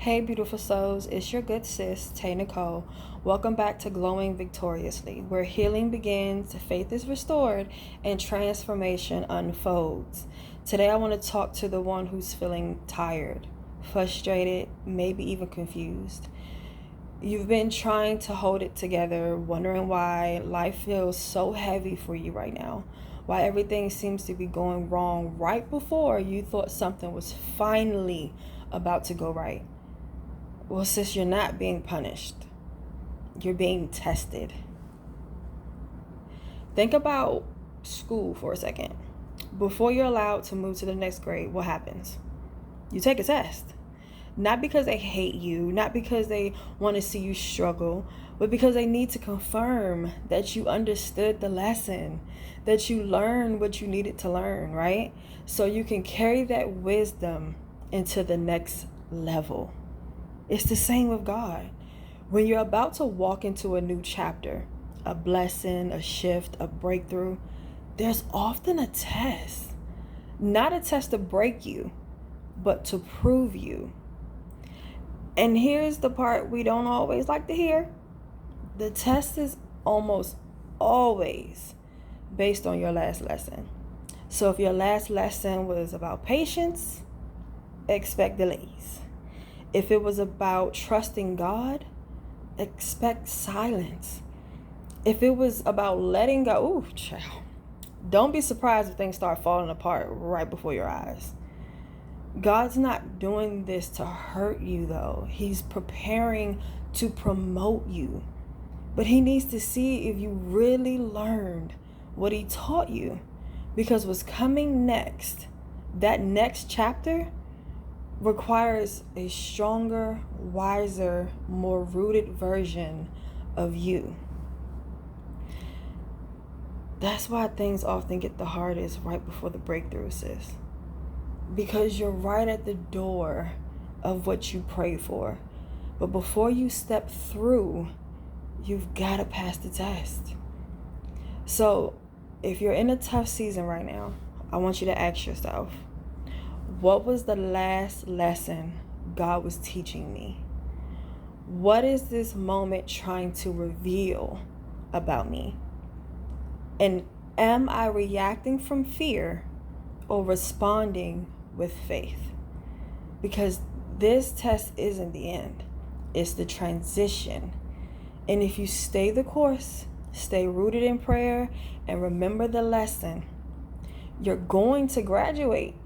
Hey, beautiful souls, it's your good sis, Tay Nicole. Welcome back to Glowing Victoriously, where healing begins, faith is restored, and transformation unfolds. Today, I want to talk to the one who's feeling tired, frustrated, maybe even confused. You've been trying to hold it together, wondering why life feels so heavy for you right now, why everything seems to be going wrong right before you thought something was finally about to go right. Well, sis, you're not being punished. You're being tested. Think about school for a second. Before you're allowed to move to the next grade, what happens? You take a test. Not because they hate you, not because they want to see you struggle, but because they need to confirm that you understood the lesson, that you learned what you needed to learn, right? So you can carry that wisdom into the next level. It's the same with God. When you're about to walk into a new chapter, a blessing, a shift, a breakthrough, there's often a test. Not a test to break you, but to prove you. And here's the part we don't always like to hear. The test is almost always based on your last lesson. So if your last lesson was about patience, expect delays. If it was about trusting God, expect silence. If it was about letting go, child, don't be surprised if things start falling apart right before your eyes. God's not doing this to hurt you, though. He's preparing to promote you. But he needs to see if you really learned what he taught you. Because what's coming next, that next chapter, requires a stronger, wiser, more rooted version of you. That's why things often get the hardest right before the breakthrough, sis. Because you're right at the door of what you pray for. But before you step through, you've got to pass the test. So if you're in a tough season right now, I want you to ask yourself, what was the last lesson God was teaching me? What is this moment trying to reveal about me? And am I reacting from fear or responding with faith? Because this test isn't the end. It's the transition. And if you stay the course, stay rooted in prayer, and remember the lesson, you're going to graduate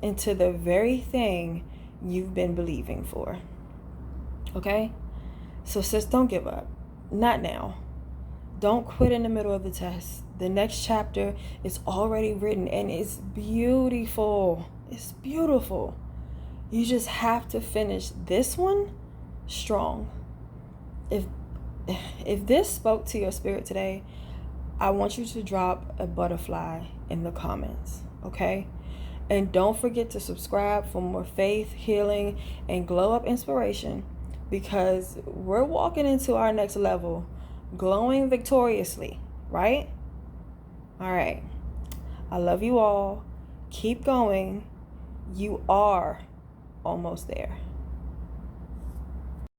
into the very thing you've been believing for. Okay? So sis, don't give up. Not now. Don't quit in the middle of the test. The next chapter is already written and it's beautiful. It's beautiful. You just have to finish this one strong. If this spoke to your spirit today, I want you to drop a butterfly in the comments, okay? And don't forget to subscribe for more faith, healing, and glow up inspiration, because we're walking into our next level, glowing victoriously, right? All right. I love you all. Keep going. You are almost there.